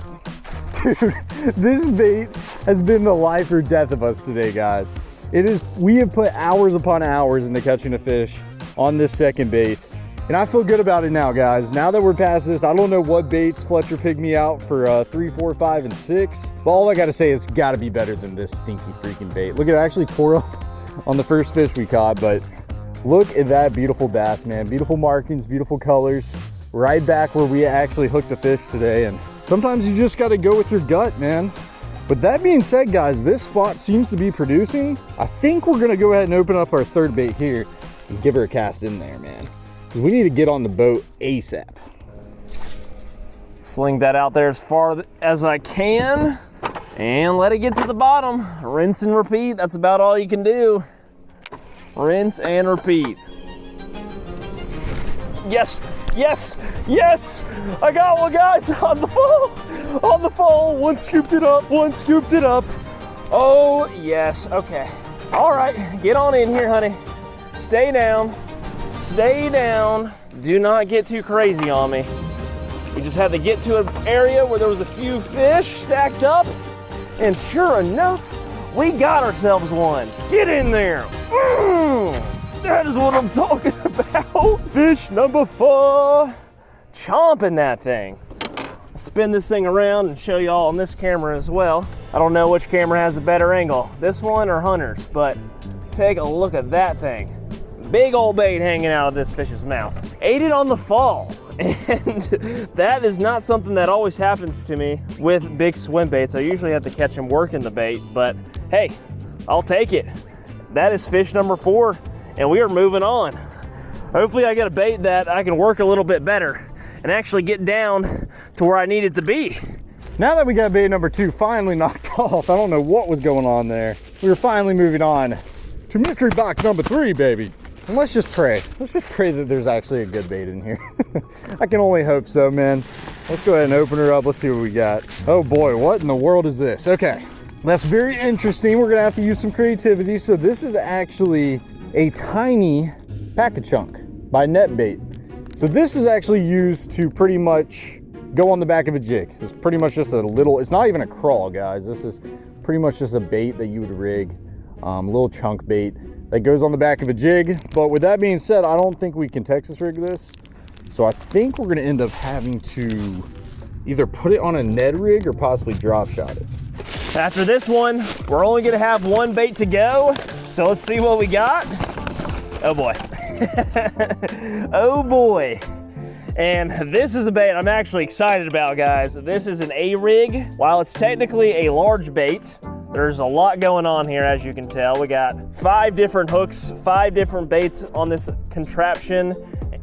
B: Dude, this bait has been the life or death of us today, guys. It is, we have put hours upon hours into catching a fish on this second bait. And I feel good about it now, guys. Now that we're past this, I don't know what baits Fletcher picked me out for 3, 4, 5, and 6. But all I gotta say is it's gotta be better than this stinky freaking bait. Look, it actually tore up on the first fish we caught, but look at that beautiful bass, man. Beautiful markings, beautiful colors. Right back where we actually hooked the fish today. And sometimes you just gotta go with your gut, man. But that being said, guys, this spot seems to be producing. I think we're gonna go ahead and open up our third bait here and give her a cast in there, man. We need to get on the boat ASAP.
A: Sling that out there as far as I can and let it get to the bottom. Rinse and repeat. That's about all you can do. Rinse and repeat. Yes, yes, yes! I got one, guys, on the fall. On the fall. One scooped it up, one scooped it up. Oh, yes, okay. All right, get on in here, honey. Stay down. Stay down. Do not get too crazy on me. We just had to get to an area where there was a few fish stacked up, and sure enough, we got ourselves one. Get in there. That is what I'm talking about. Fish number 4. Chomping that thing. I'll spin this thing around and show y'all on this camera as well. I don't know which camera has a better angle, this one or Hunter's, but take a look at that thing. Big old bait hanging out of this fish's mouth. Ate it on the fall. And that is not something that always happens to me with big swim baits. I usually have to catch them working the bait, but hey, I'll take it. That is fish number 4, and we are moving on. Hopefully I get a bait that I can work a little bit better and actually get down to where I need it to be.
B: Now that we got bait number 2 finally knocked off, I don't know what was going on there. We were finally moving on to mystery box number 3, baby. And let's just pray. Let's just pray that there's actually a good bait in here. I can only hope so, man. Let's go ahead and open her up. Let's see what we got. Oh boy, what in the world is this? Okay, that's very interesting. We're gonna have to use some creativity. So this is actually a tiny pack-a-chunk. by net bait. So this is actually used to pretty much go on the back of a jig. It's pretty much just a little, it's not even a crawl, guys. This is pretty much just a bait that you would rig, a little chunk bait that goes on the back of a jig. But with that being said, I don't think we can Texas rig this. So I think we're gonna end up having to either put it on a Ned rig or possibly drop shot it.
A: After this one, we're only gonna have one bait to go. So let's see what we got. Oh boy. Oh boy. And this is a bait I'm actually excited about, guys. This is an A-rig. While it's technically a large bait, there's a lot going on here, as you can tell. We got 5 different hooks, 5 different baits on this contraption,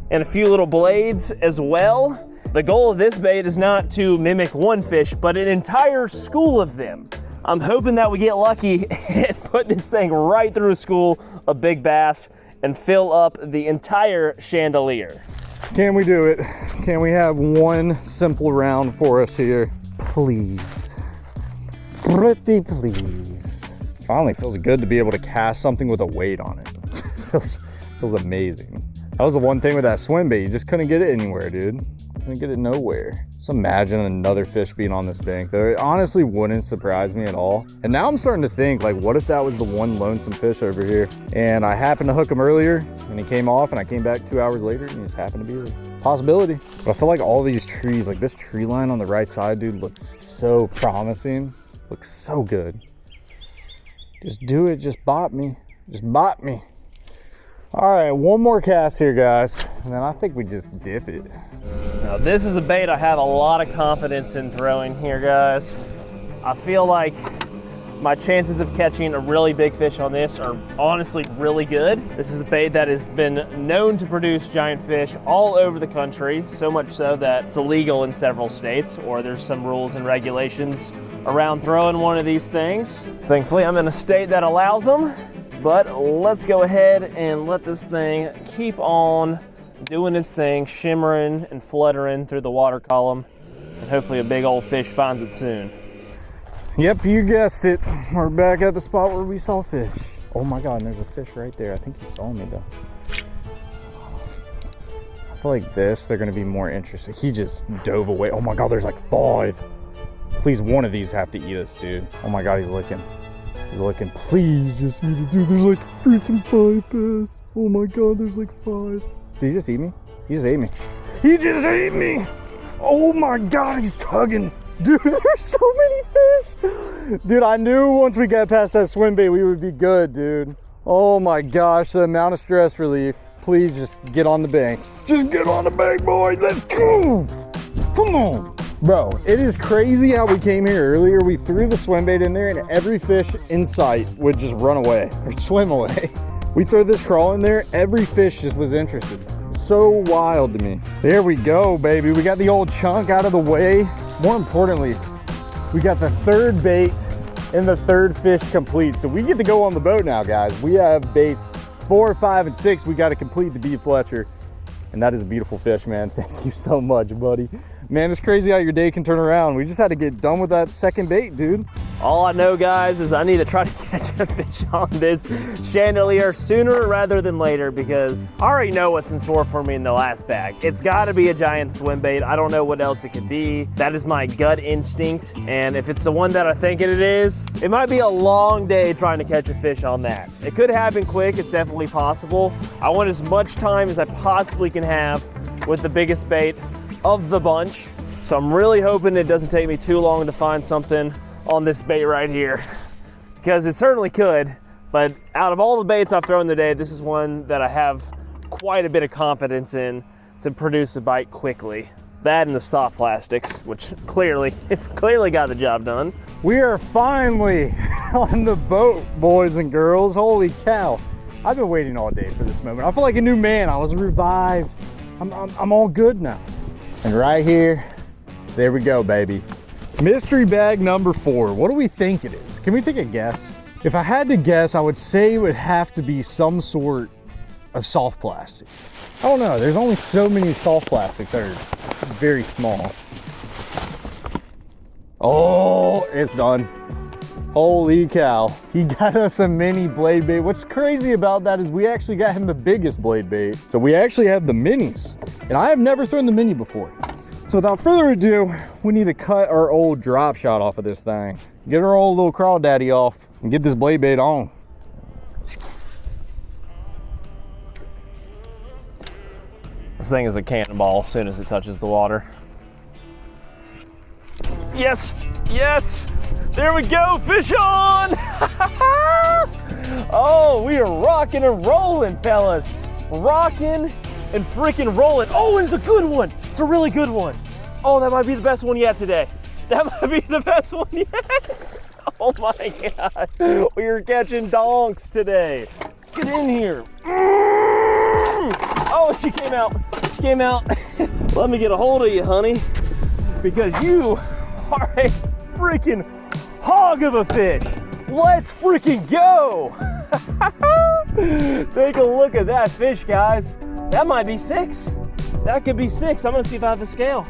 A: and a few little blades as well. The goal of this bait is not to mimic one fish, but an entire school of them. I'm hoping that we get lucky and put this thing right through a school of big bass and fill up the entire chandelier.
B: Can we do it? Can we have one simple round for us here? Please. Pretty please. Finally feels good to be able to cast something with a weight on it. feels amazing. That was the one thing with that swim bait. You just couldn't get it anywhere, dude. Couldn't get it nowhere. Just imagine another fish being on this bank though. It honestly wouldn't surprise me at all. And now I'm starting to think, like, what if that was the one lonesome fish over here and I happened to hook him earlier and he came off and I came back 2 hours later and he just happened to be a possibility. But I feel like all these trees, like this tree line on the right side, dude, looks so promising. Looks so good. Just do it, just bot me. Just bot me. All right, one more cast here, guys, and then I think we just dip it.
A: Now this is a bait I have a lot of confidence in throwing here, guys. I feel like my chances of catching a really big fish on this are honestly really good. This is a bait that has been known to produce giant fish all over the country, so much so that it's illegal in several states, or there's some rules and regulations around throwing one of these things. Thankfully, I'm in a state that allows them. But let's go ahead and let this thing keep on doing its thing, shimmering and fluttering through the water column, and hopefully a big old fish finds it soon.
B: Yep, you guessed it. We're back at the spot where we saw fish. Oh my God, and there's a fish right there. I think he saw me though. I feel like this, they're gonna be more interested. He just dove away. Oh my God, there's like 5. Please, one of these have to eat us, dude. Oh my God, he's looking. He's looking. Please just eat it, dude. There's like freaking 5 bass. Oh my God, there's like 5. Did he just eat me? He just ate me. He just ate me. Oh my God, he's tugging. Dude, there's so many fish. Dude, I knew once we got past that swim bait, we would be good, dude. Oh my gosh, the amount of stress relief. Please just get on the bank. Just get on the bank, boy. Let's go. Come on. Bro, it is crazy how we came here earlier. We threw the swim bait in there and every fish in sight would just run away or swim away. We throw this crawl in there, every fish just was interested. So wild to me. There we go, baby. We got the old chunk out of the way. More importantly, we got the 3rd bait and the 3rd fish complete. So we get to go on the boat now, guys. We have baits 4, 5, and 6. We got to complete to beat Fletcher. And that is a beautiful fish, man. Thank you so much, buddy. Man, it's crazy how your day can turn around. We just had to get done with that 2nd bait, dude.
A: All I know, guys, is I need to try to catch a fish on this chandelier sooner rather than later, because I already know what's in store for me in the last bag. It's got to be a giant swim bait. I don't know what else it could be. That is my gut instinct, and if it's the one that I think it is, it might be a long day trying to catch a fish on that. It could happen quick. It's definitely possible. I want as much time as I possibly can have with the biggest bait of the bunch, so I'm really hoping it doesn't take me too long to find something on this bait right here, because it certainly could. But out of all the baits I've thrown today, this is one that I have quite a bit of confidence in to produce a bite quickly. That and the soft plastics, which clearly got the job done.
B: We are finally on the boat, boys and girls. Holy cow. I've been waiting all day for this moment. I feel like a new man. I was revived. I'm all good now. And right here, there we go, baby. Mystery bag number 4. What do we think it is? Can we take a guess? If I had to guess, I would say it would have to be some sort of soft plastic. I don't know. There's only so many soft plastics that are very small. Oh, it's done. Holy cow. He got us a mini blade bait. What's crazy about that is we actually got him the biggest blade bait. So we actually have the minis. And I have never thrown the mini before. So without further ado, we need to cut our old drop shot off of this thing. Get our old little crawdaddy off and get this blade bait on.
A: This thing is a cannonball as soon as it touches the water. Yes, yes, there we go, fish on! Oh, we are rocking and rolling, fellas. Rocking and freaking rolling. Oh, it's a good one. It's a really good one. Oh, that might be the best one yet today. That might be the best one yet. Oh my God, we are catching donks today. Get in here. Oh, she came out. She came out. Let me get a hold of you, honey, because you are a freaking hog of a fish. Let's freaking go. Take a look at that fish, guys. That might be 6. That could be 6. I'm gonna see if I have a scale.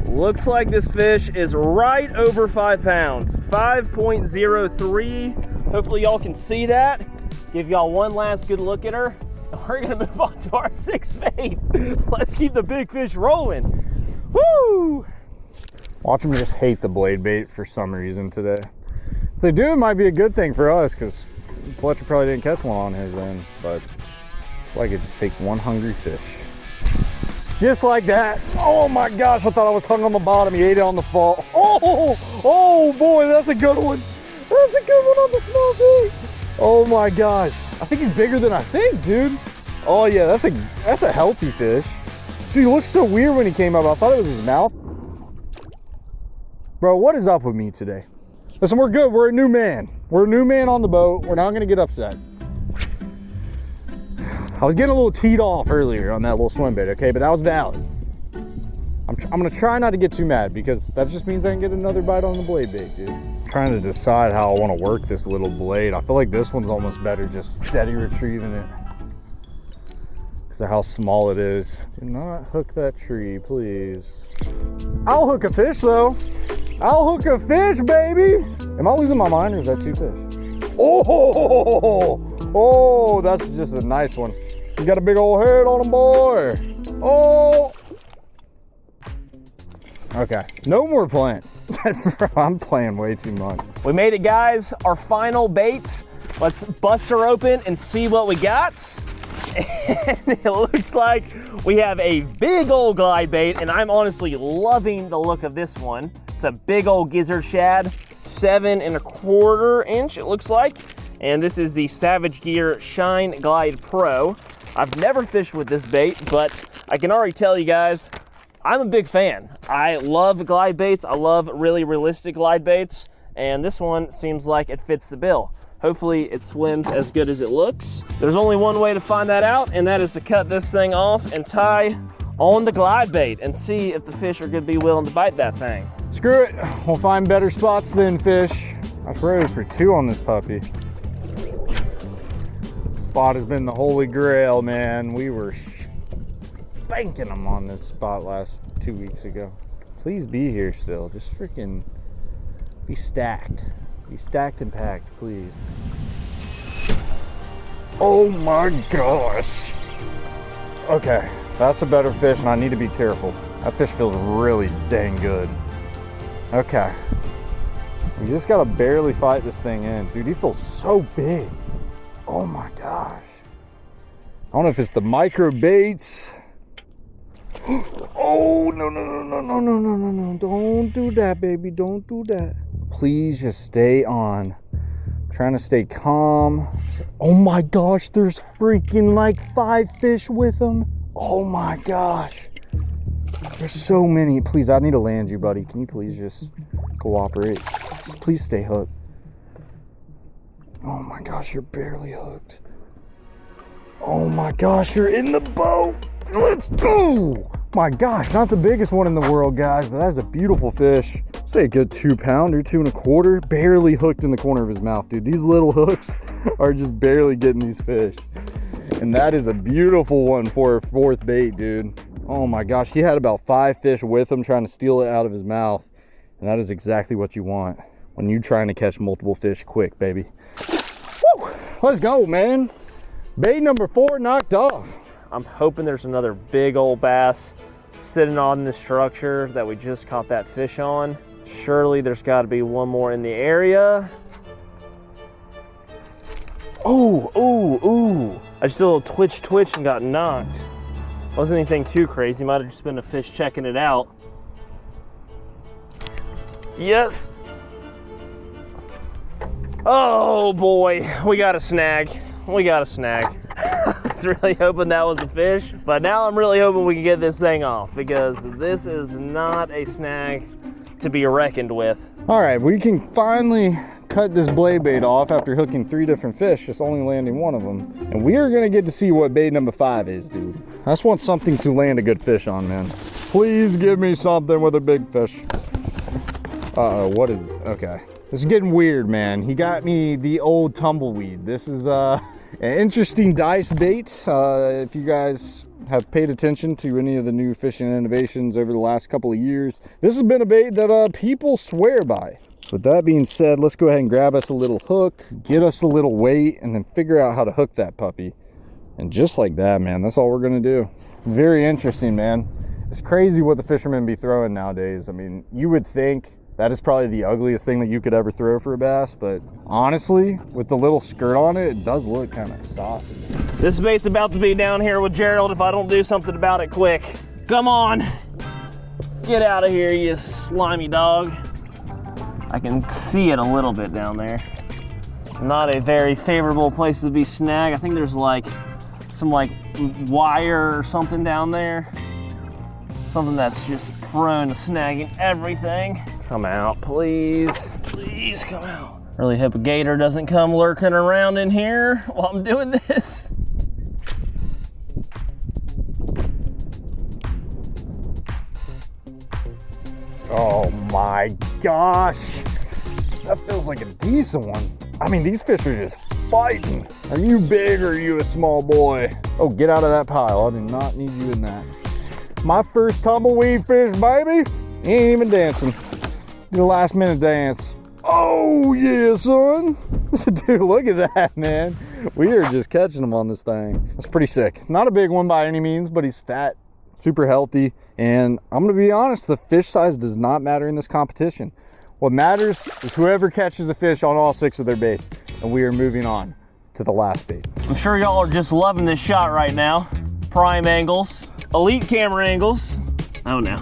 A: Looks like this fish is right over 5 pounds. 5.03. Hopefully y'all can see that. Give y'all one last good look at her. We're gonna move on to our 6th bait. Let's keep the big fish rolling. Woo!
B: Watch them just hate the blade bait for some reason today. If they do, it might be a good thing for us because Fletcher probably didn't catch one on his end, but like it just takes one hungry fish. Just like that. Oh my gosh, I thought I was hung on the bottom. He ate it on the fall. Oh boy, that's a good one. That's a good one on the small bait. Oh my gosh. I think he's bigger than I think, dude. Oh yeah, that's a healthy fish. Dude, he looks so weird when he came up. I thought it was his mouth. Bro, what is up with me today? Listen, we're good. We're a new man. We're a new man on the boat. We're not gonna get upset. I was getting a little teed off earlier on that little swim bait, okay? But that was valid. I'm gonna try not to get too mad because that just means I can get another bite on the blade bait, dude. I'm trying to decide how I want to work this little blade. I feel like this one's almost better just steady retrieving it because of how small it is. Do not hook that tree, please. I'll hook a fish though. I'll hook a fish, baby. Am I losing my mind or is that 2 fish? Oh, that's just a nice one. You got a big old head on him, boy. Oh. Okay, no more playing. I'm playing way too much.
A: We made it, guys. Our final bait. Let's bust her open and see what we got. And it looks like we have a big old glide bait, and I'm honestly loving the look of this one. It's a big old gizzard shad, 7 1/4 inch, it looks like. And this is the Savage Gear Shine Glide Pro. I've never fished with this bait, but I can already tell you guys, I'm a big fan. I love glide baits. I love really realistic glide baits, and this one seems like it fits the bill. Hopefully it swims as good as it looks. There's only one way to find that out, and that is to cut this thing off and tie on the glide bait and see if the fish are gonna be willing to bite that thing.
B: Screw it, we'll find better spots than fish. I was ready for 2 on this puppy. Spot has been the holy grail, man. We were spanking them on this spot 2 weeks ago. Please be here still. Just freaking be stacked. Be stacked and packed, please. Oh my gosh. Okay, that's a better fish and I need to be careful. That fish feels really dang good. Okay. We just gotta barely fight this thing in. Dude, he feels so big. Oh my gosh. I don't know if it's the micro baits. Oh, no. Don't do that, baby. Don't do that. Please just stay on. I'm trying to stay calm. Oh my gosh, there's freaking like 5 fish with them. Oh my gosh. There's so many. Please, I need to land you, buddy. Can you please just cooperate? Just please stay hooked. Oh my gosh, you're barely hooked. Oh my gosh, you're in the boat. Let's go. My gosh, not the biggest one in the world, guys, but that's a beautiful fish. Say a good 2 pounder, 2 1/4, barely hooked in the corner of his mouth, dude. These little hooks are just barely getting these fish. And that is a beautiful one for a 4th bait, dude. Oh my gosh, he had about 5 fish with him trying to steal it out of his mouth. And that is exactly what you want. when you're trying to catch multiple fish quick, baby. Woo! Let's go, man. Bait number 4 knocked off.
A: I'm hoping there's another big old bass sitting on the structure that we just caught that fish on. Surely there's got to be one more in the area. Oh, ooh, ooh. I just did a little twitch and got knocked. Wasn't anything too crazy. Might have just been a fish checking it out. Yes. Oh boy, we got a snag. We got a snag. I was really hoping that was a fish, but now I'm really hoping we can get this thing off, because this is not a snag to be reckoned with.
B: All right, we can finally cut this blade bait off after hooking 3 different fish, just only landing one of them. And we are gonna get to see what bait number 5 is, dude. I just want something to land a good fish on, man. Please give me something with a big fish. Uh-oh, what is it? Okay. This is getting weird, man. He got me the old Tumbleweed. This is an interesting dice bait. If you guys have paid attention to any of the new fishing innovations over the last couple of years, this has been a bait that people swear by. With that being said, let's go ahead and grab us a little hook, get us a little weight, and then figure out how to hook that puppy. And just like that, man, that's all we're gonna do. Very interesting, man. It's crazy what the fishermen be throwing nowadays. I mean, you would think that is probably the ugliest thing that you could ever throw for a bass, but honestly, with the little skirt on it, it does look kind of saucy.
A: This bait's about to be down here with Gerald if I don't do something about it quick. Come on. Get out of here, you slimy dog. I can see it a little bit down there. Not a very favorable place to be snagged. I think there's like some wire or something down there. Something that's just prone to snagging everything. Come out, please. Please come out. Really hope a gator doesn't come lurking around in here while I'm doing this.
B: Oh my gosh. That feels like a decent one. I mean, these fish are just fighting. Are you big or are you a small boy? Oh, get out of that pile. I do not need you in that. My first tumbleweed fish, baby. He ain't even dancing. Do the last minute dance. Oh yeah, son. Dude, look at that, man. We are just catching him on this thing. It's pretty sick. Not a big one by any means, but he's fat, super healthy. And I'm gonna be honest, the fish size does not matter in this competition. What matters is whoever catches a fish on all 6 of their baits. And we are moving on to the last bait.
A: I'm sure y'all are just loving this shot right now. Prime angles, elite camera angles. Oh no,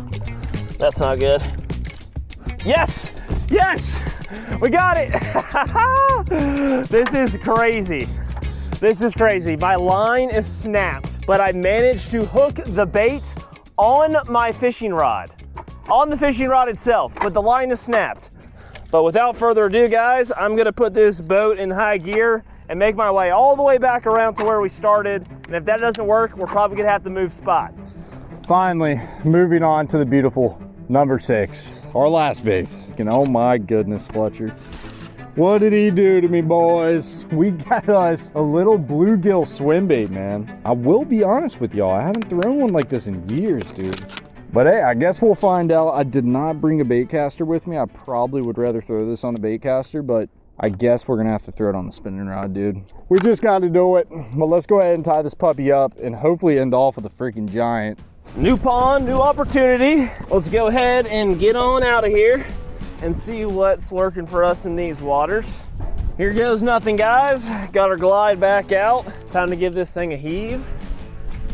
A: that's not good. Yes, yes, we got it. This is crazy. This is crazy. My line is snapped, but I managed to hook the bait on my fishing rod, on the fishing rod itself, but the line is snapped. But without further ado, guys, I'm gonna put this boat in high gear and make my way all the way back around to where we started. And if that doesn't work, we're probably gonna have to move spots.
B: Finally, moving on to the beautiful number 6, our last bait. And oh my goodness, Fletcher. What did he do to me, boys? We got us a little bluegill swim bait, man. I will be honest with y'all, I haven't thrown one like this in years, dude. But hey, I guess we'll find out. I did not bring a bait caster with me. I probably would rather throw this on a bait caster, but I guess we're gonna have to throw it on the spinning rod, dude. We just gotta do it. But let's go ahead and tie this puppy up and hopefully end off with a freaking giant.
A: New pond, new opportunity. Let's go ahead and get on out of here and see what's lurking for us in these waters. Here goes nothing, guys. Got our glide back out. Time to give this thing a heave.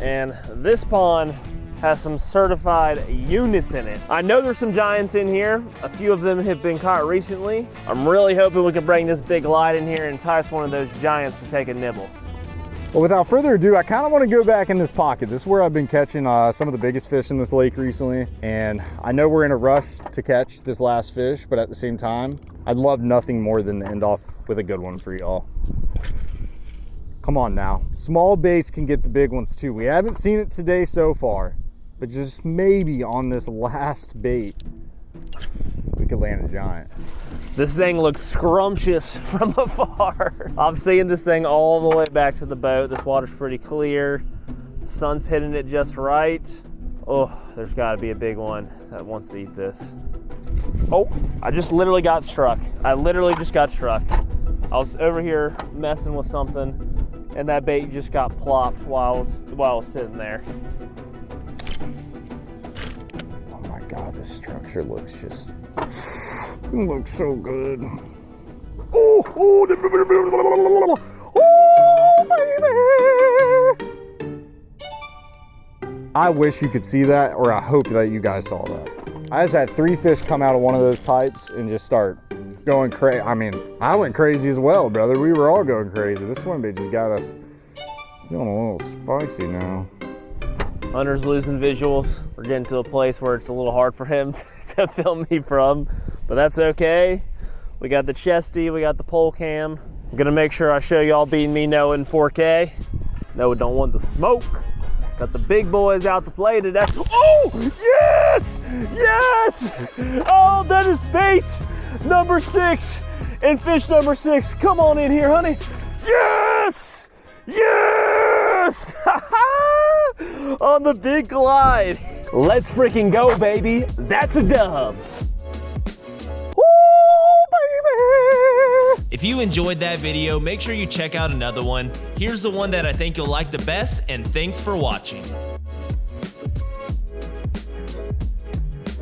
A: And this pond has some certified units in it. I know there's some giants in here. A few of them have been caught recently. I'm really hoping we can bring this big glide in here and entice one of those giants to take a nibble.
B: Well, without further ado, I kind of want to go back in this pocket. This is where I've been catching some of the biggest fish in this lake recently. And I know we're in a rush to catch this last fish, but at the same time, I'd love nothing more than to end off with a good one for y'all. Come on now. Small baits can get the big ones too. We haven't seen it today so far, but just maybe on this last bait, we could land a giant.
A: This thing looks scrumptious from afar. I'm seeing this thing all the way back to the boat. This water's pretty clear. The sun's hitting it just right. Oh, there's gotta be a big one that wants to eat this. Oh, I just literally got struck. I literally just got struck. I was over here messing with something, and that bait just got plopped while I was sitting there.
B: Oh my God, this structure looks looks so good. Oh, baby! I wish you could see that, or I hope that you guys saw that. I just had 3 fish come out of one of those pipes and just start going crazy. I mean, I went crazy as well, brother. We were all going crazy. This swimbait just got us feeling a little spicy now.
A: Hunter's losing visuals. We're getting to a place where it's a little hard for him to film me from, but that's okay. We got the chesty, we got the pole cam. I'm gonna make sure I show y'all beating me Noah in 4K. Noah don't want the smoke. Got the big boys out to play today. Oh, yes, yes. Oh, that is bait number 6 and fish number 6. Come on in here, honey. Yes, yes. On the big glide. Let's freaking go, baby. That's a dub.
C: If you enjoyed that video, make sure you check out another one. Here's the one that I think you'll like the best, and thanks for watching.